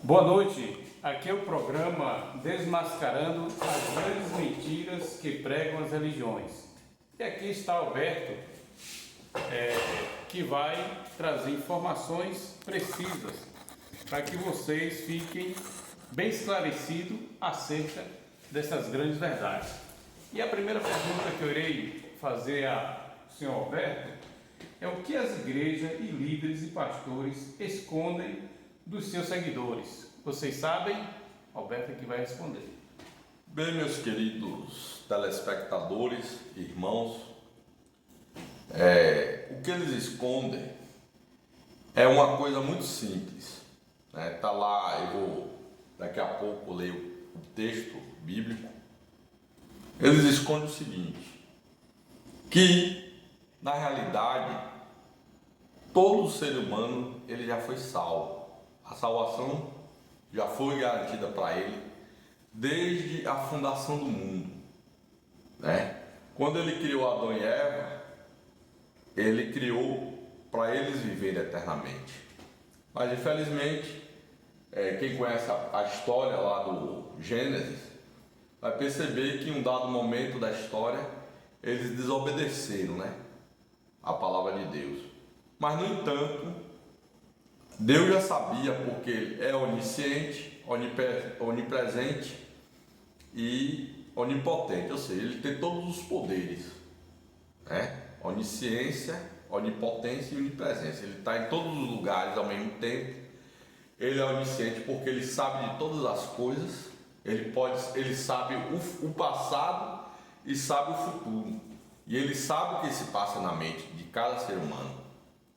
Boa noite, aqui é o programa Desmascarando as Grandes Mentiras que Pregam as Religiões. E aqui está Alberto, que vai trazer informações precisas para que vocês fiquem bem esclarecidos acerca dessas grandes verdades. E a primeira pergunta que eu irei fazer ao senhor Alberto é o que as igrejas e líderes e pastores escondem dos seus seguidores. Vocês sabem? Alberto é que vai responder. Bem, meus queridos telespectadores, irmãos, o que eles escondem é uma coisa muito simples. Tá lá, eu vou daqui a pouco ler o texto bíblico. Eles escondem o seguinte, que na realidade todo ser humano ele já foi salvo. A salvação já foi garantida para ele desde a fundação do mundo, Quando ele criou Adão e Eva, ele criou para eles viverem eternamente. Mas infelizmente, quem conhece a história lá do Gênesis, vai perceber que em um dado momento da história, eles desobedeceram, a palavra de Deus. Mas no entanto, Deus já sabia, porque Ele é onisciente, onipresente e onipotente, ou seja, Ele tem todos os poderes, Onisciência, onipotência e onipresença. Ele está em todos os lugares ao mesmo tempo. Ele é onisciente porque Ele sabe de todas as coisas. Ele sabe o passado e sabe o futuro. E Ele sabe o que se passa na mente de cada ser humano.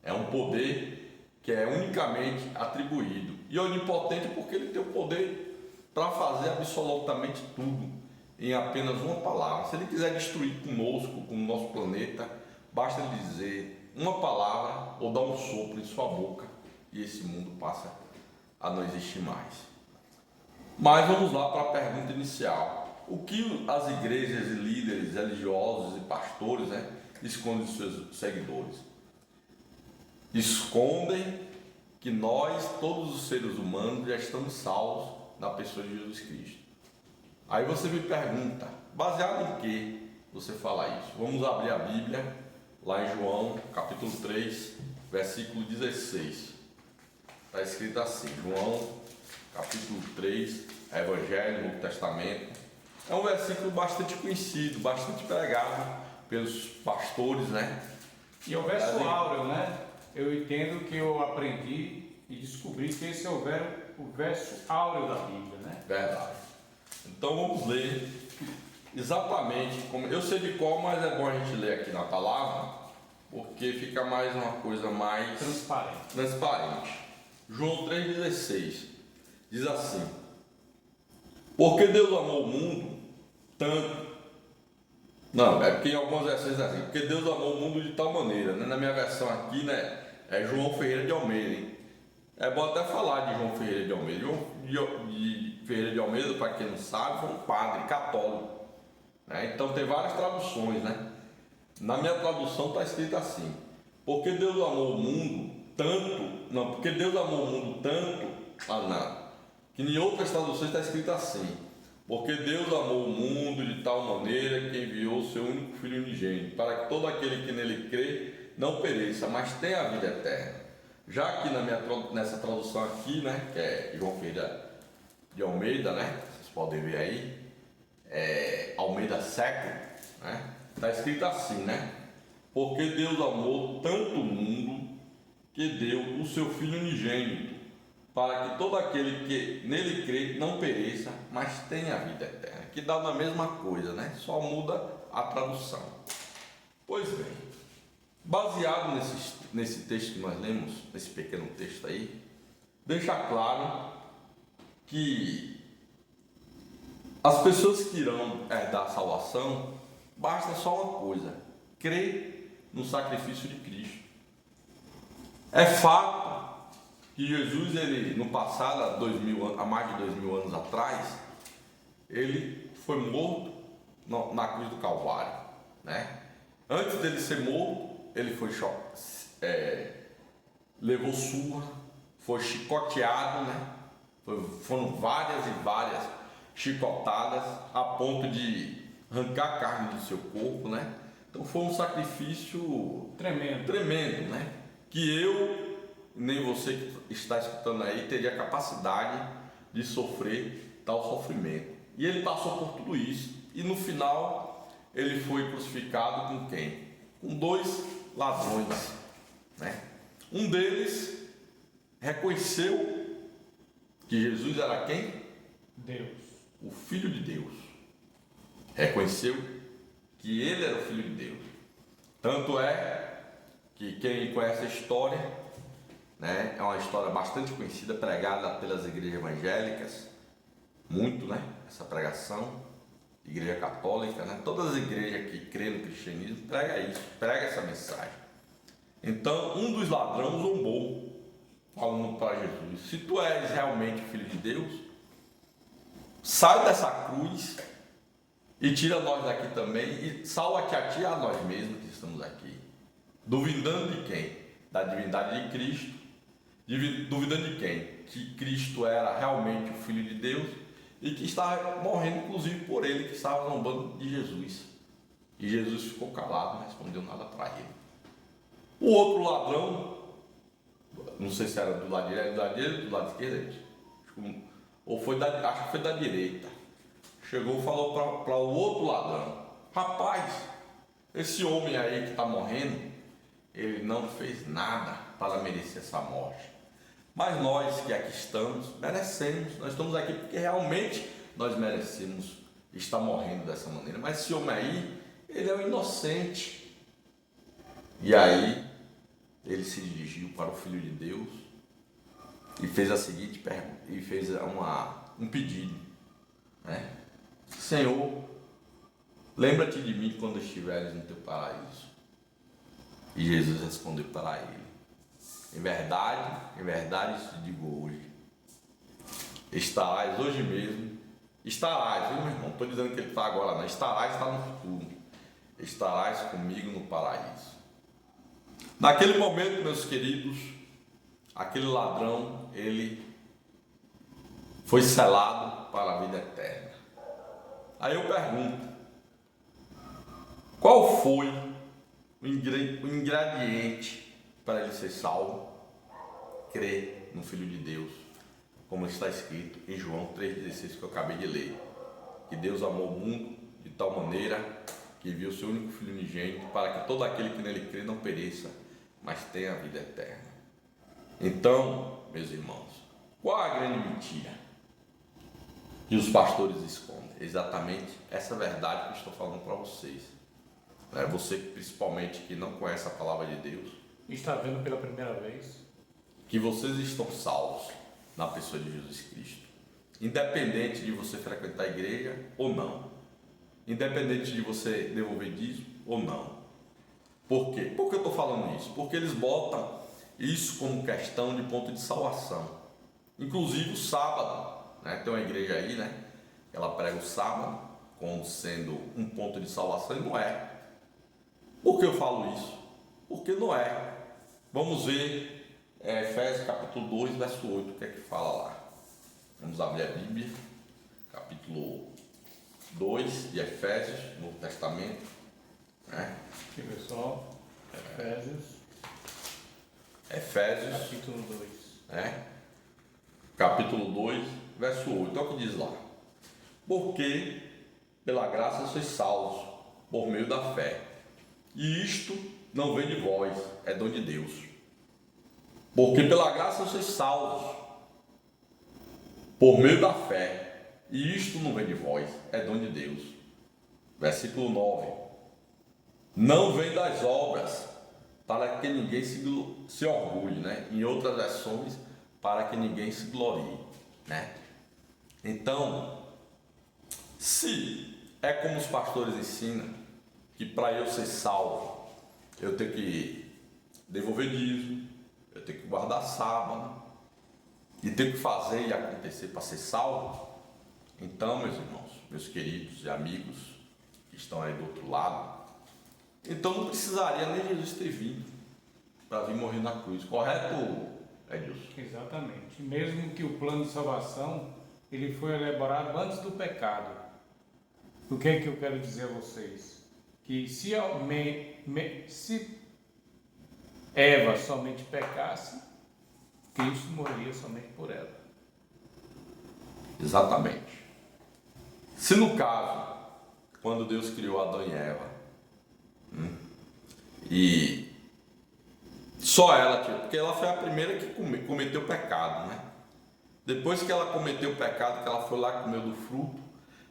É um poder que é unicamente atribuído. E onipotente porque Ele tem o poder para fazer absolutamente tudo em apenas uma palavra. Se Ele quiser destruir conosco, com o nosso planeta, basta Ele dizer uma palavra ou dar um sopro em sua boca e esse mundo passa a não existir mais. Mas vamos lá para a pergunta inicial. O que as igrejas e líderes religiosos e pastores escondem dos seus seguidores? Escondem que nós, todos os seres humanos, já estamos salvos na pessoa de Jesus Cristo. Aí você me pergunta, baseado em que você fala isso? Vamos abrir a Bíblia, lá em João, capítulo 3, versículo 16. Está escrito assim, João, capítulo 3, Evangelho, Novo Testamento. É um versículo bastante conhecido, bastante pregado pelos pastores, E é o verso áureo, Eu entendo que eu aprendi e descobri que esse é o verso áureo da Bíblia, Verdade. Então vamos ler exatamente como. Eu sei de qual, mas é bom a gente ler aqui na palavra, porque fica mais uma coisa mais transparente. João 3,16 diz assim: porque Deus amou o mundo tanto. Não, é porque em algumas versões é assim, porque Deus amou o mundo de tal maneira, Na minha versão aqui, é João Ferreira de Almeida, hein? É bom até falar de João Ferreira de Almeida. João Ferreira de Almeida, para quem não sabe, foi um padre católico, Então tem várias traduções, Na minha tradução está escrito assim: porque Deus amou o mundo tanto, porque Deus amou o mundo tanto, que em outras traduções está escrito assim: porque Deus amou o mundo de tal maneira que enviou o seu único Filho unigênito, para que todo aquele que nele crê não pereça, mas tenha a vida eterna. Já que nessa tradução aqui, que é João Ferreira de Almeida, vocês podem ver aí, Almeida Século, está escrito assim, porque Deus amou tanto o mundo que deu o seu Filho unigênito, para que todo aquele que nele crê não pereça, mas tenha a vida eterna. Que dá na mesma coisa, Só muda a tradução. Pois bem, baseado nesse texto que nós lemos, nesse pequeno texto aí, deixa claro que as pessoas que irão herdar a salvação, basta só uma coisa: crer no sacrifício de Cristo. É fato que Jesus, ele, no passado, há mais de 2000 anos atrás, ele foi morto na cruz do Calvário, Antes dele ser morto, ele foi levou surra, foi chicoteado, Foram várias e várias chicotadas a ponto de arrancar a carne do seu corpo, né? Então foi um sacrifício tremendo, né? Que eu, nem você que está escutando aí, teria capacidade de sofrer tal sofrimento. E ele passou por tudo isso. E no final, ele foi crucificado com quem? Com 2 ladrões, né? Um deles reconheceu que Jesus era quem? Deus. O Filho de Deus. Reconheceu que ele era o Filho de Deus. Tanto é que quem conhece a história, né, é uma história bastante conhecida, pregada pelas igrejas evangélicas, muito, né, essa pregação, igreja católica, né, todas as igrejas que creem no cristianismo prega essa mensagem. Então, um dos ladrões zombou, falando para Jesus: se tu és realmente o Filho de Deus, sai dessa cruz e tira nós daqui também, e salva-te a ti e a nós mesmos que estamos aqui. Duvidando de quem? Da divindade de Cristo. Duvidando de quem? Que Cristo era realmente o Filho de Deus e que estava morrendo inclusive por ele, que estava zombando de Jesus. E Jesus ficou calado, não respondeu nada para ele. O outro ladrão, não sei se era do lado direito, do lado esquerdo, ou foi acho que foi da direita. Chegou e falou para o outro ladrão: rapaz, esse homem aí que está morrendo, ele não fez nada para merecer essa morte. Mas nós que aqui estamos, merecemos. Nós estamos aqui porque realmente nós merecemos estar morrendo dessa maneira. Mas esse homem aí, ele é um inocente. E aí, ele se dirigiu para o Filho de Deus e fez a seguinte pergunta, e fez um pedido, né? Senhor, lembra-te de mim quando estiveres no teu paraíso. E Jesus respondeu para ele: em verdade te digo hoje, estarás hoje mesmo, estarás, viu, meu irmão? Não estou dizendo que ele está agora, não. Estarás, está no futuro. Estarás comigo no paraíso. Naquele momento, meus queridos, aquele ladrão, ele foi selado para a vida eterna. Aí eu pergunto: qual foi o ingrediente para ele ser salvo? Crer no Filho de Deus, como está escrito em João 3,16, que eu acabei de ler. Que Deus amou o mundo de tal maneira que enviou o seu único Filho unigênito para que todo aquele que nele crê não pereça, mas tenha a vida eterna. Então, meus irmãos, qual a grande mentira que os pastores escondem? Exatamente essa verdade que eu estou falando para vocês. Você principalmente que não conhece a palavra de Deus, está vendo pela primeira vez, que vocês estão salvos na pessoa de Jesus Cristo, independente de você frequentar a igreja ou não, independente de você devolver dízimo ou não. Por quê? Por que eu estou falando isso? Porque eles botam isso como questão de ponto de salvação. Inclusive o sábado, né? Tem uma igreja aí, né? Ela prega o sábado como sendo um ponto de salvação, e não é. Por que eu falo isso? Porque não é. Vamos ver Efésios capítulo 2, verso 8, o que é que fala lá. Vamos abrir a Bíblia, capítulo 2 de Efésios, Novo Testamento. Aqui, pessoal, Efésios capítulo 2. Capítulo 2, verso 8, olha o que diz lá. Porque pela graça sois salvos, por meio da fé. E isto não vem de vós, é dom de Deus. Porque pela graça sois salvos, por meio da fé. E isto não vem de vós, é dom de Deus. Versículo 9. Não vem das obras, para que ninguém se orgulhe, né? Em outras versões, para que ninguém se glorie, né? Então, se é como os pastores ensinam, que para eu ser salvo, eu tenho que devolver dízimo, eu tenho que guardar sábado, e tenho que fazer e acontecer para ser salvo, então, meus irmãos, meus queridos e amigos que estão aí do outro lado, então não precisaria nem Jesus ter vindo para vir morrer na cruz, correto, Edilson. Exatamente. Mesmo que o plano de salvação ele foi elaborado antes do pecado. O que é que eu quero dizer a vocês? Que se Eva somente pecasse, Cristo morreria somente por ela. Exatamente. Se no caso, quando Deus criou Adão e Eva, e só ela, porque ela foi a primeira que cometeu pecado, né? Depois que ela cometeu o pecado, que ela foi lá e comeu do fruto,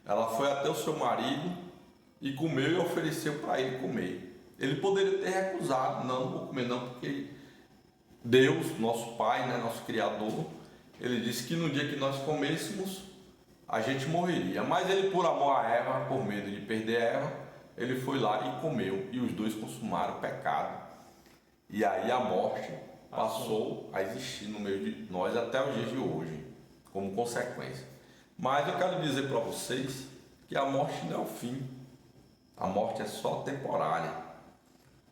ela foi até o seu marido e comeu e ofereceu para ele comer. Ele poderia ter recusado, não vou comer não, porque Deus, nosso Pai, né, nosso Criador, ele disse que no dia que nós comêssemos, a gente morreria. Mas ele, por amor a Eva, por medo de perder Eva, ele foi lá e comeu, e os dois consumaram o pecado. E aí a morte passou a existir no meio de nós até os dias de hoje, como consequência. Mas eu quero dizer para vocês que a morte não é o fim. A morte é só temporária.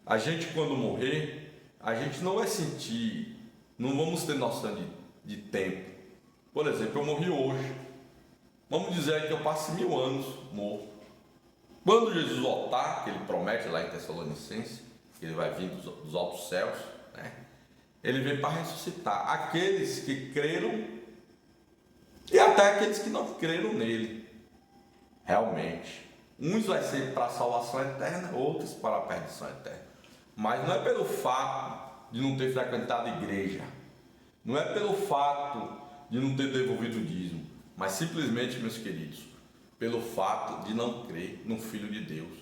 A gente, quando morrer, a gente não vai sentir, não vamos ter noção de tempo. Por exemplo, eu morri hoje. Vamos dizer que eu passe 1000 anos morto. Quando Jesus voltar, que ele promete lá em Tessalonicenses, que ele vai vir dos altos céus, né? Ele vem para ressuscitar aqueles que creram e até aqueles que não creram nele. Realmente. Uns vai ser para a salvação eterna, outros para a perdição eterna. Mas não é pelo fato de não ter frequentado a igreja, não é pelo fato de não ter devolvido o dízimo, mas simplesmente, meus queridos, pelo fato de não crer no Filho de Deus,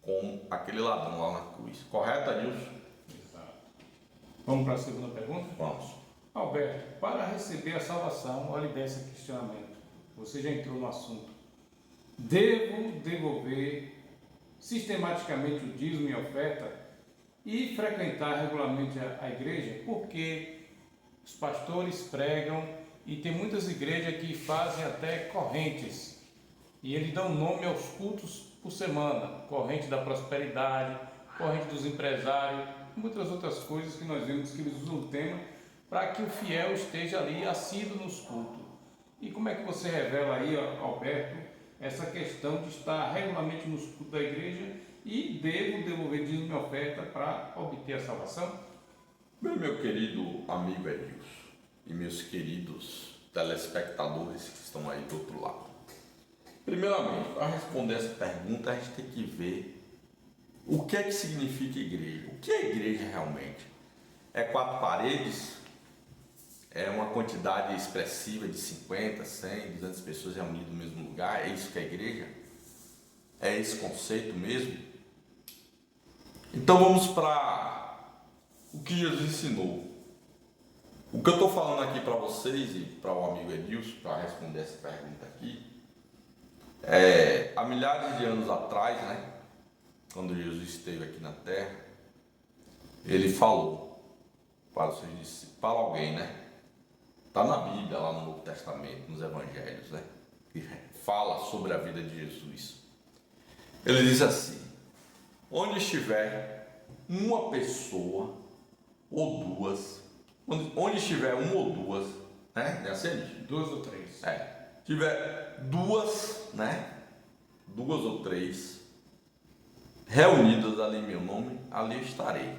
como aquele ladrão lá na cruz. Correto, Adilson? Exato. Vamos para a segunda pergunta? Vamos. Alberto, para receber a salvação, olhe bem esse questionamento. Você já entrou no assunto. Devo devolver sistematicamente o dízimo e a oferta e frequentar regularmente a igreja? Porque os pastores pregam e tem muitas igrejas que fazem até correntes. E eles dão nome aos cultos por semana. Corrente da prosperidade, corrente dos empresários, muitas outras coisas que nós vemos que eles usam o tema para que o fiel esteja ali assíduo nos cultos. E como é que você revela aí, Alberto, essa questão de estar regularmente nos cultos da igreja e devo devolver dízimo e oferta para obter a salvação? Bem, meu querido amigo Edilson e meus queridos telespectadores que estão aí do outro lado. Primeiramente, para responder essa pergunta, a gente tem que ver o que é que significa igreja. O que é igreja realmente? É 4 paredes? É uma quantidade expressiva de 50, 100, 200 pessoas reunidas no mesmo lugar? É isso que é igreja? É esse conceito mesmo? Então vamos para o que Jesus ensinou. O que eu estou falando aqui para vocês e para o amigo Edilson, para responder essa pergunta aqui, há milhares de anos atrás, né, quando Jesus esteve aqui na Terra, ele falou para os seus discípulos, para alguém, né? Está na Bíblia, lá no Novo Testamento, nos Evangelhos, né? Que fala sobre a vida de Jesus. Ele diz assim: onde estiver uma pessoa ou duas, onde estiver uma ou duas, né? É assim? 2 ou 3. Tiver duas, né? 2 ou 3 reunidas ali em meu nome, ali estarei.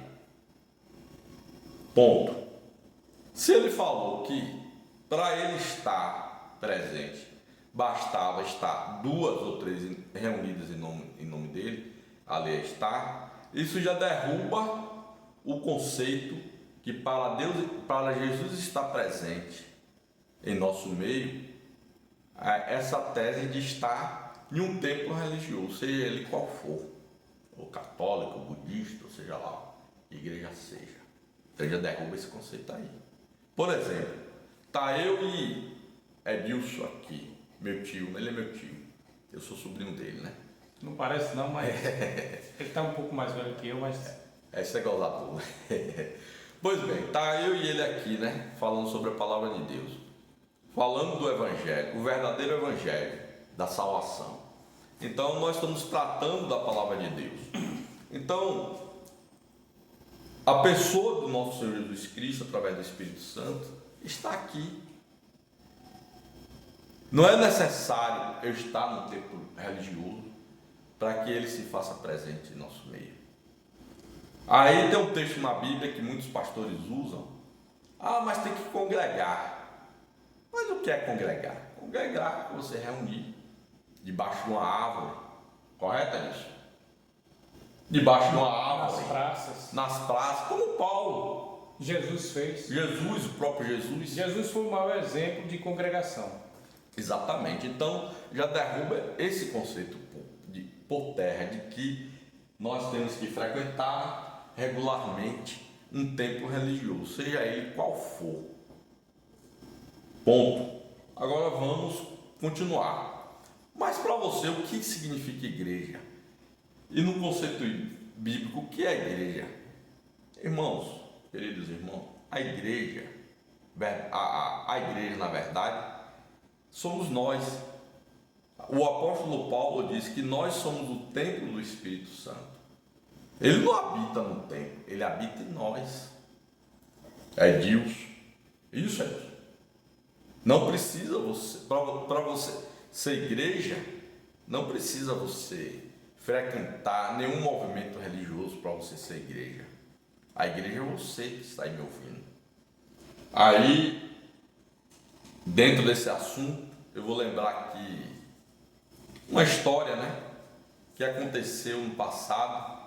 Ponto. Se ele falou que para ele estar presente bastava estar 2 ou 3 reunidas em nome dele, ali está, isso já derruba o conceito que para Deus, para Jesus estar presente em nosso meio, essa tese de estar em um templo religioso, seja ele qual for, ou católico, ou budista, ou seja lá, igreja seja. Então já derruba esse conceito aí. Por exemplo, tá eu e Edilson aqui, meu tio, ele é meu tio, eu sou sobrinho dele, né? Não parece não, mas ele tá um pouco mais velho que eu, mas... Esse é gozador, né? Pois bem, tá eu e ele aqui, né? Falando sobre a palavra de Deus. Falando do Evangelho, o verdadeiro Evangelho da salvação. Então, nós estamos tratando da palavra de Deus. Então, A pessoa do nosso Senhor Jesus Cristo, através do Espírito Santo, está aqui. Não é necessário eu estar no templo religioso para que ele se faça presente em nosso meio. Aí tem um texto na Bíblia que muitos pastores usam. Mas tem que congregar. Mas o que é congregar? Congregar é você reunir debaixo de uma árvore. Correto, é isso? Debaixo de uma árvore. Nas praças, como Paulo. Jesus fez. Jesus, o próprio Jesus. Jesus foi o maior exemplo de congregação. Exatamente. Então, já derruba esse conceito por terra de que nós temos que frequentar regularmente um templo religioso, seja ele qual for. Ponto. Agora vamos continuar. Mas para você, o que significa igreja? E no conceito bíblico, o que é igreja? Irmãos, queridos irmãos, a igreja, na verdade, somos nós. O apóstolo Paulo diz que nós somos o templo do Espírito Santo. Ele não habita no templo, ele habita em nós. É Deus. Isso é Deus. Não precisa você, para você ser igreja, não precisa você frequentar nenhum movimento religioso para você ser igreja. A igreja é você que está aí me ouvindo. Aí, dentro desse assunto, eu vou lembrar aqui uma história, que aconteceu no passado,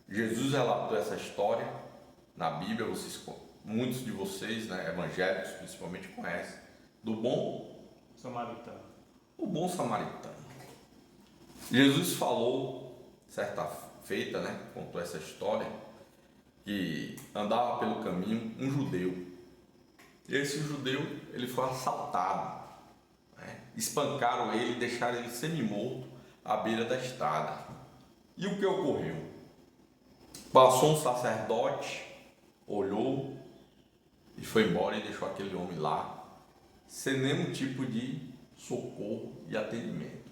Jesus relatou essa história na Bíblia, muitos de vocês, evangélicos principalmente, conhecem, do bom samaritano. O bom samaritano. Jesus falou, certa feita, contou essa história, que andava pelo caminho um judeu. E esse judeu, ele foi assaltado. Espancaram ele e deixaram ele semi-morto à beira da estrada. E o que ocorreu? Passou um sacerdote, olhou e foi embora e deixou aquele homem lá, sem nenhum tipo de socorro e atendimento.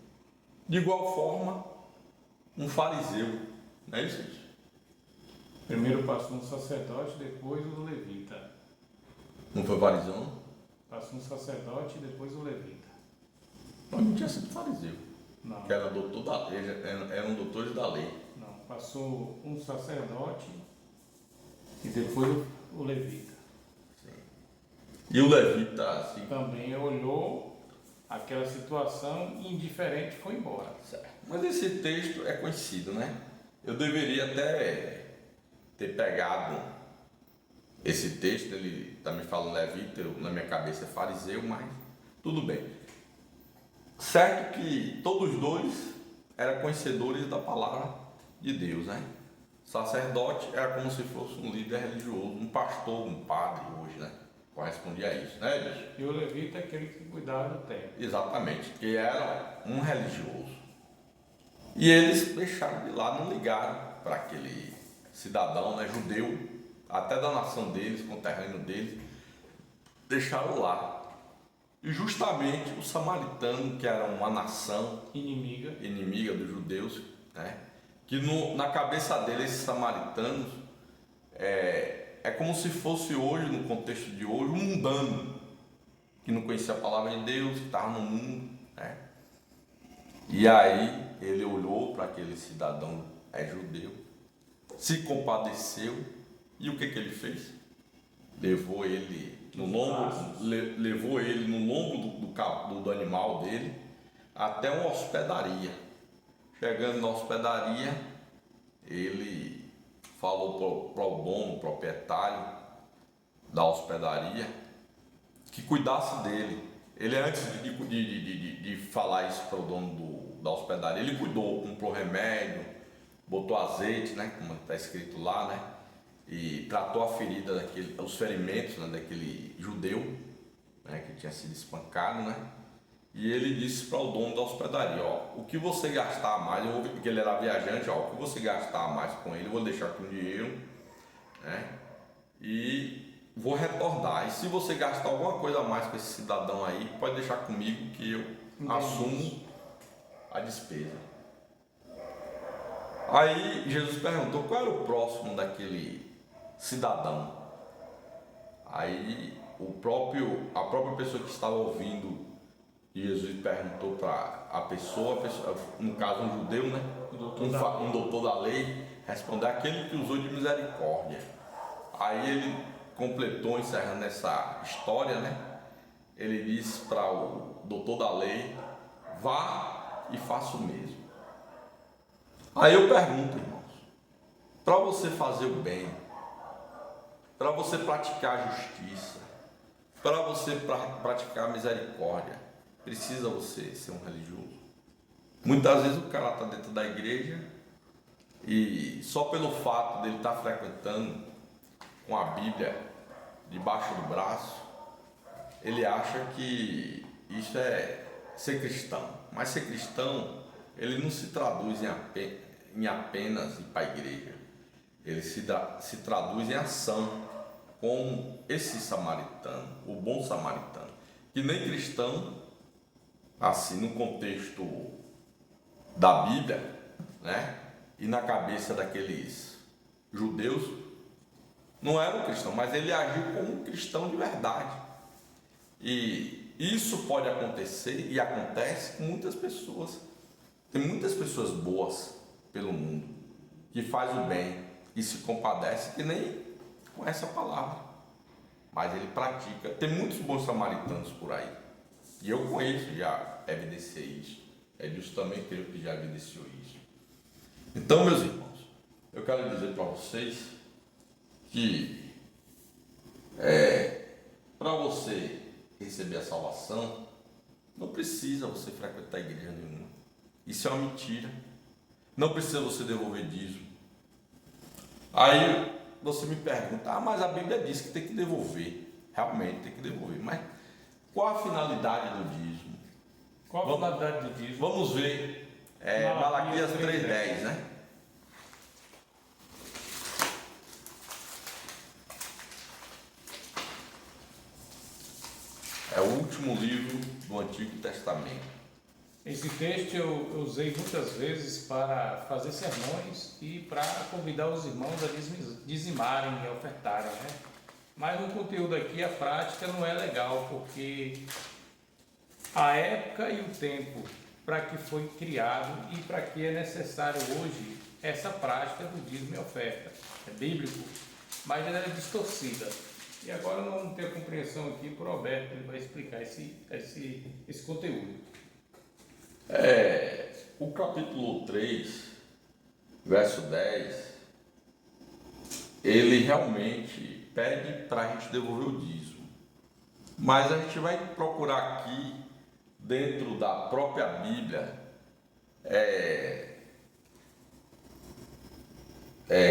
De igual forma, um fariseu, não é isso? Primeiro passou um sacerdote, depois o levita. Não foi fariseu? Passou um sacerdote e depois o levita. Mas não tinha sido fariseu. Não. Que era doutor da lei, eram doutores da lei. Não, passou um sacerdote e depois o levita. Sim. E o levita, assim, também olhou aquela situação e indiferente foi embora. Certo. Mas esse texto é conhecido, Eu deveria até ter pegado esse texto, ele está me falando levita, na minha cabeça é fariseu, mas tudo bem. Certo que todos dois eram conhecedores da palavra de Deus, Sacerdote era como se fosse um líder religioso, um pastor, um padre hoje, correspondia a isso, bicho? E o levita é aquele que cuidava do templo. Exatamente, que era um religioso. E eles deixaram de lá, não ligaram para aquele cidadão, judeu, até da nação deles, conterrâneo deles, deixaram lá. E justamente o samaritano, que era uma nação inimiga dos judeus, que na cabeça deles, esses samaritanos, é como se fosse hoje, no contexto de hoje, um mundano, que não conhecia a palavra de Deus, que estava no mundo. E aí ele olhou para aquele cidadão judeu, se compadeceu, e o que ele fez? Levou ele no lombo do animal dele até uma hospedaria. Chegando na hospedaria, ele falou para o dono, o proprietário da hospedaria, que cuidasse dele. Ele, antes de falar isso para o dono da hospedaria, ele cuidou, comprou remédio, botou azeite, como está escrito lá, e tratou a ferida, os ferimentos daquele judeu, que tinha sido espancado, E ele disse para o dono da hospedaria, o que você gastar mais, que ele era viajante, o que você gastar mais com ele, eu vou deixar com dinheiro, e vou retornar. E se você gastar alguma coisa a mais com esse cidadão aí, pode deixar comigo que eu assumo a despesa. Aí Jesus perguntou qual era o próximo daquele cidadão. Aí a própria pessoa que estava ouvindo Jesus perguntou para a pessoa, no caso um judeu, né? Um doutor da lei, respondeu aquele que usou de misericórdia. Aí ele completou, encerrando essa história, né? Ele disse para o doutor da lei: vá e faça o mesmo. Aí eu pergunto, irmãos, para você fazer o bem, para você praticar a justiça, para você praticar a misericórdia, precisa você ser um religioso? Muitas vezes o cara está dentro da igreja e só pelo fato dele estar frequentando com a Bíblia debaixo do braço, ele acha que isso é ser cristão. Mas ser cristão, ele não se traduz em apenas ir para a igreja. Ele se traduz em ação, como esse samaritano, o bom samaritano, que nem cristão, assim no contexto da Bíblia, né? E na cabeça daqueles judeus, não era um cristão, mas ele agiu como um cristão de verdade. E isso pode acontecer e acontece com muitas pessoas. Tem muitas pessoas boas pelo mundo que faz o bem e se compadece, que nem conhece a palavra, mas ele pratica. Tem muitos bons samaritanos por aí, e eu conheço, já evidenciei isso. Edilson também creio que já evidenciou isso. Então, meus irmãos, eu quero dizer para vocês que para você receber a salvação, não precisa você frequentar igreja nenhuma. Isso é uma mentira. Não precisa você devolver dízimo. Aí você me pergunta, mas a Bíblia diz que tem que devolver. Realmente tem que devolver. Mas qual a finalidade do dízimo? Qual a finalidade do dízimo? Vamos ver. Malaquias 3:10, né? É o último livro do Antigo Testamento. Esse texto eu usei muitas vezes para fazer sermões e para convidar os irmãos a dizimarem e ofertarem, né? Mas no conteúdo aqui, a prática não é legal, porque a época e o tempo para que foi criado e para que é necessário hoje essa prática do dízimo e oferta. É bíblico, mas ela é distorcida. E agora nós vamos ter a compreensão aqui por Alberto, ele vai explicar esse conteúdo. O capítulo 3, verso 10, ele realmente pede para a gente devolver o dízimo. Mas a gente vai procurar aqui, dentro da própria Bíblia,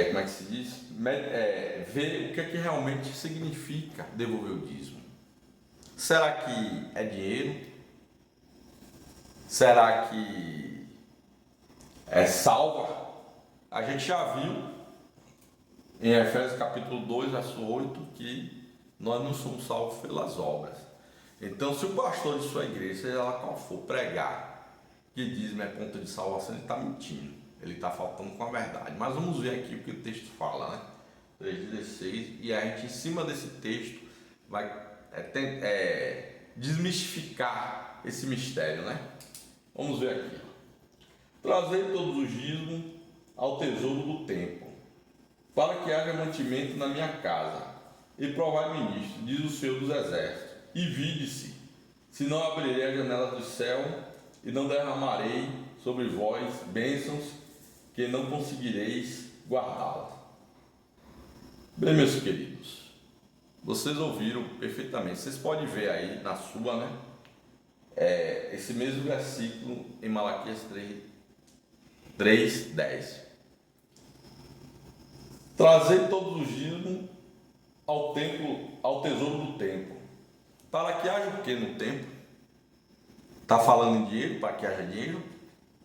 como é que se diz? Ver o que é que realmente significa devolver o dízimo. Será que é dinheiro? Será que é salva? A gente já viu em Efésios capítulo 2, verso 8, que nós não somos salvos pelas obras. Então, se o pastor de sua igreja, seja lá qual for, pregar que dízimo é ponto de salvação, ele está mentindo. Ele está faltando com a verdade. Mas vamos ver aqui o que o texto fala, né? 3,16, e a gente, em cima desse texto, vai desmistificar esse mistério, né? Vamos ver aqui. Trazei todos os dízimos ao tesouro do templo, para que haja mantimento na minha casa, e provai ministro, diz o Senhor dos Exércitos, e vide-se, se não abrirei as janelas do céu, e não derramarei sobre vós bênçãos, que não conseguireis guardá-las. Bem, meus queridos, vocês ouviram perfeitamente. Vocês podem ver aí na sua, né? Esse mesmo versículo em Malaquias 3:10. Trazei todos os dízimos ao templo, ao tesouro do templo, para que haja o que no templo? Está falando em dinheiro, para que haja dinheiro?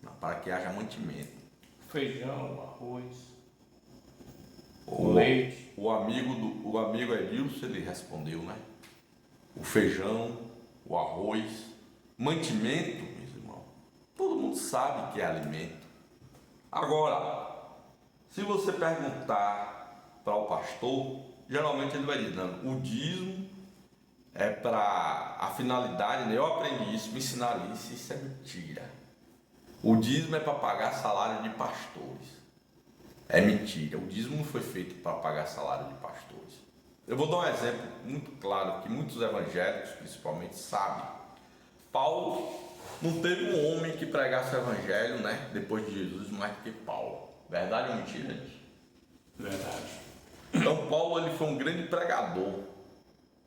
Não, para que haja mantimento. Feijão, arroz, leite. O amigo Edilson, ele respondeu, né? O feijão, o arroz, mantimento, meus irmãos. Todo mundo sabe que é alimento. Agora, Se você perguntar para o pastor, geralmente ele vai dizer, não, o dízimo é para a finalidade, né? Eu aprendi isso, me ensinaram isso é mentira. O dízimo é para pagar salário de pastores. É mentira, o dízimo não foi feito para pagar salário de pastores. Eu vou dar um exemplo muito claro, que muitos evangélicos, principalmente, sabem. Paulo não teve um homem que pregasse o evangelho, né, depois de Jesus, mais do que Paulo. Verdade ou mentira, gente? Verdade. Então, Paulo ele foi um grande pregador,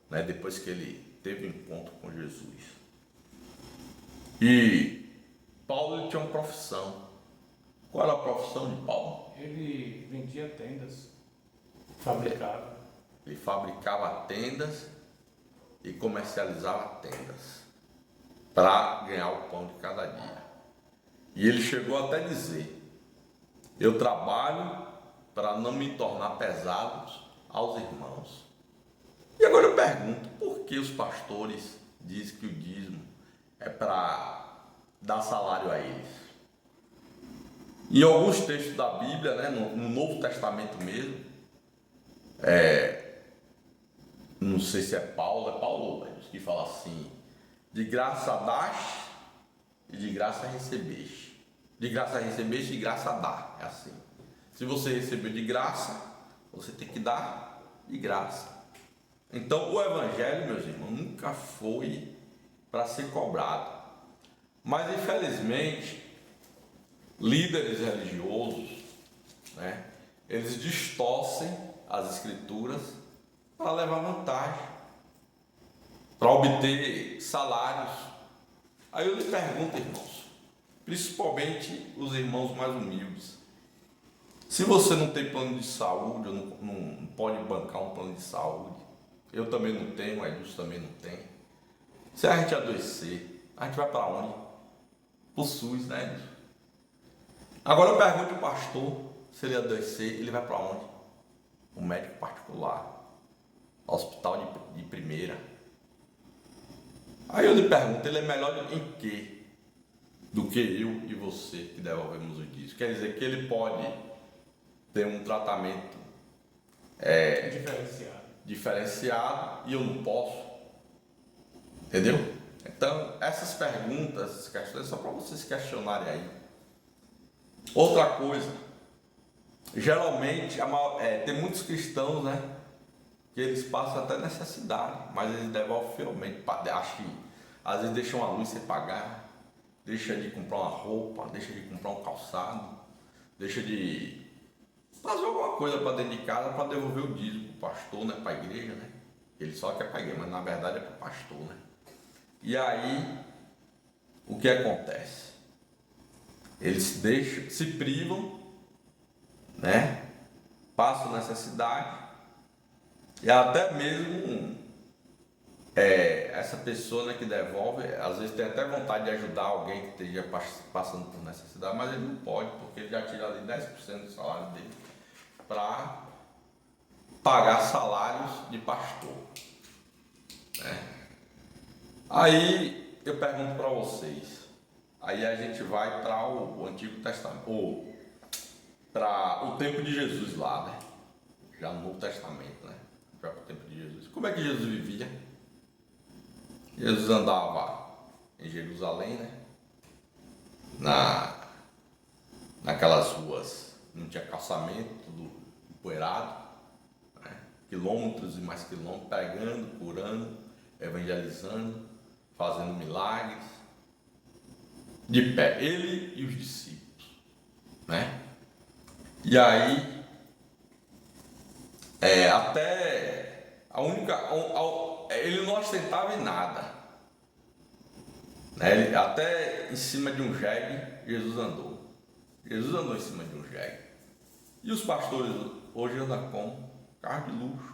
né, depois que ele teve um encontro com Jesus. E Paulo ele tinha uma profissão. Qual era a profissão de Paulo? Ele vendia tendas, fabricava. Ele fabricava tendas e comercializava tendas para ganhar o pão de cada dia. E ele chegou até a dizer: eu trabalho para não me tornar pesado aos irmãos. E agora eu pergunto, por que os pastores dizem que o dízimo é para dar salário a eles? Em alguns textos da Bíblia, né, no Novo Testamento mesmo, não sei se é Paulo que fala assim: de graça daste e de graça recebeste. De graça recebeste e de graça dá. É assim. Se você recebeu de graça, você tem que dar de graça. Então o evangelho, meus irmãos, nunca foi para ser cobrado. Mas infelizmente, líderes religiosos, né, eles distorcem as escrituras para levar vantagem, para obter salários. Aí eu lhe pergunto, irmãos, principalmente os irmãos mais humildes, se você não tem plano de saúde, ou não pode bancar um plano de saúde, eu também não tenho, o Edilson também não tem. Se a gente adoecer, a gente vai para onde? Para o SUS, né, Edilson? Agora eu pergunto ao pastor, se ele adoecer, ele vai para onde? Um médico particular, hospital de primeira. Aí eu lhe pergunto, ele é melhor em quê do que eu e você que devolvemos o dízimo? Quer dizer que ele pode ter um tratamento diferenciado e eu não posso? Entendeu? Então, essas perguntas, essas questões, só para vocês questionarem aí. Outra coisa, geralmente tem muitos cristãos, né, que eles passam até necessidade, mas eles devolvem fielmente. Acho que às vezes deixam a luz sem pagar, deixa de comprar uma roupa, deixa de comprar um calçado, deixa de fazer alguma coisa para dentro de casa para devolver o dízimo para o pastor, né, para a igreja, né? Ele só quer para a igreja, mas na verdade é para o pastor, né? E aí, o que acontece? Eles se privam, né? Passam necessidade e até mesmo essa pessoa, né, que devolve, às vezes tem até vontade de ajudar alguém que esteja passando por necessidade, mas ele não pode, porque ele já tira ali 10% do salário dele para pagar salários de pastor, né? Aí eu pergunto para vocês, aí a gente vai para o Antigo Testamento, ou para o tempo de Jesus lá, né? Já no Novo Testamento, né? Já para o tempo de Jesus. Como é que Jesus vivia? Jesus andava em Jerusalém, né? Naquelas ruas, não tinha calçamento, tudo empoeirado, né? Quilômetros e mais quilômetros, pregando, curando, evangelizando, fazendo milagres, de pé, ele e os discípulos, né? E aí, até a única, ele não ostentava em nada, né? Até em cima de um jegue, Jesus andou em cima de um jegue. E os pastores hoje andam com carro de luxo,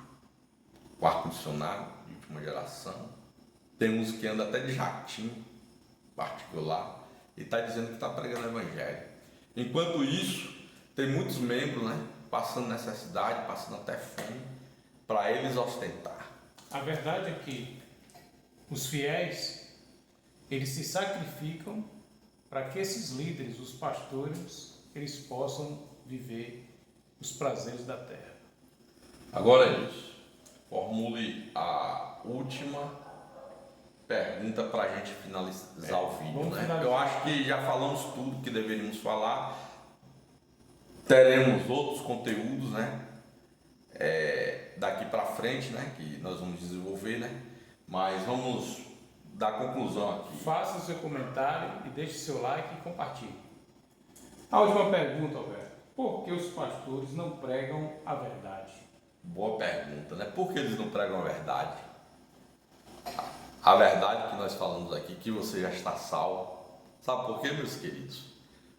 com ar-condicionado de última geração. Tem uns que andam até de jatinho particular e está dizendo que está pregando o evangelho. Enquanto isso, tem muitos membros, né, passando necessidade, passando até fome, para eles ostentar. A verdade é que os fiéis, eles se sacrificam para que esses líderes, os pastores, eles possam viver os prazeres da terra. Agora é isso. Formule a última pergunta para a gente finalizar o vídeo, né? Eu acho que já falamos tudo que deveríamos falar. Teremos outros conteúdos, né? Daqui para frente, né? Que nós vamos desenvolver, né? Mas vamos dar conclusão aqui. Faça seu comentário e deixe seu like e compartilhe. A última pergunta, Alberto. Por que os pastores não pregam a verdade? Boa pergunta, né? Por que eles não pregam a verdade? A verdade que nós falamos aqui, que você já está salvo. Sabe por quê, meus queridos?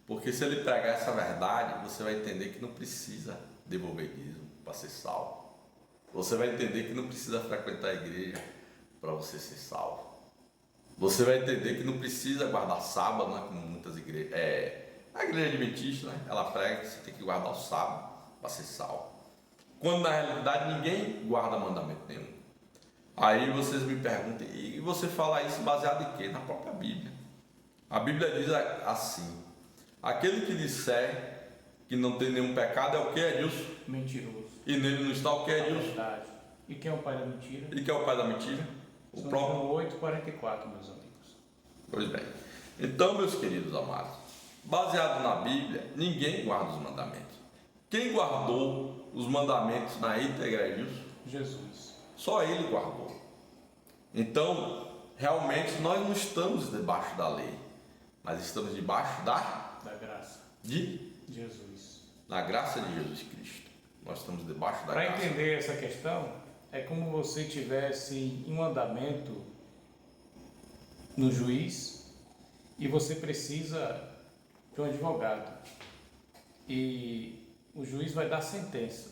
Porque se ele pregar essa verdade, você vai entender que não precisa devolver dízimo para ser salvo. Você vai entender que não precisa frequentar a igreja para você ser salvo. Você vai entender que não precisa guardar sábado, né? Como muitas igrejas. A igreja adventista, né? Ela prega que você tem que guardar o sábado para ser salvo. Quando na realidade ninguém guarda mandamento nenhum. Aí vocês me perguntam, e você fala isso baseado em quê? Na própria Bíblia. A Bíblia diz assim: aquele que disser que não tem nenhum pecado é o que, Edilson? Mentiroso. E nele não está o que, Edilson? Verdade. E quem é o pai da mentira? E quem é o pai da mentira? O São próprio. João 8,44, meus amigos. Pois bem. Então, meus queridos amados, baseado na Bíblia, ninguém guarda os mandamentos. Quem guardou os mandamentos na íntegra, Edilson? Jesus. Só ele guardou. Então, realmente, nós não estamos debaixo da lei, mas estamos debaixo da graça de Jesus. Na graça de Jesus Cristo. Nós estamos debaixo da graça. Para entender essa questão, é como você tivesse um andamento no juiz e você precisa de um advogado. E o juiz vai dar sentença.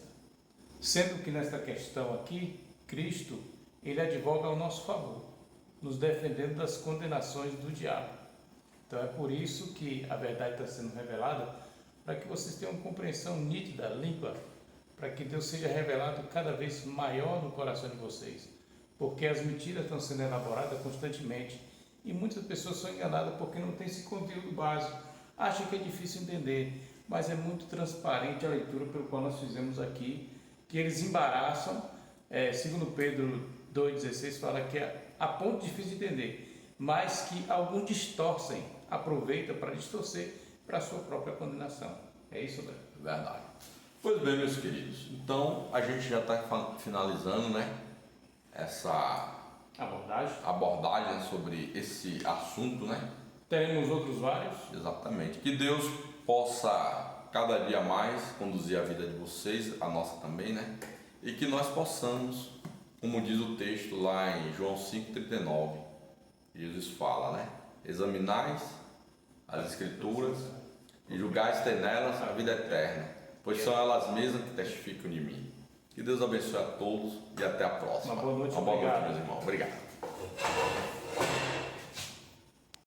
Sendo que nesta questão aqui, Cristo, ele advoga ao nosso favor, nos defendendo das condenações do diabo. Então é por isso que a verdade está sendo revelada, para que vocês tenham uma compreensão nítida, limpa, para que Deus seja revelado cada vez maior no coração de vocês. Porque as mentiras estão sendo elaboradas constantemente e muitas pessoas são enganadas porque não tem esse conteúdo básico. Acham que é difícil entender, mas é muito transparente a leitura pelo qual nós fizemos aqui, que eles embaraçam, segundo Pedro 2,16 fala que é a ponto difícil de entender, mas que alguns distorcem, aproveitam para distorcer para a sua própria condenação. É isso, né? Verdade. Pois bem, meus queridos, então a gente já está finalizando, né, essa abordagem sobre esse assunto, né? Teremos outros vários. Exatamente. Que Deus possa cada dia mais conduzir a vida de vocês, a nossa também, né? E que nós possamos, como diz o texto lá em João 5,39, Jesus fala, né? Examinais as Escrituras e julgais ter nelas a vida eterna, pois são elas mesmas que testificam de mim. Que Deus abençoe a todos e até a próxima. Uma boa noite, meus irmãos. Obrigado.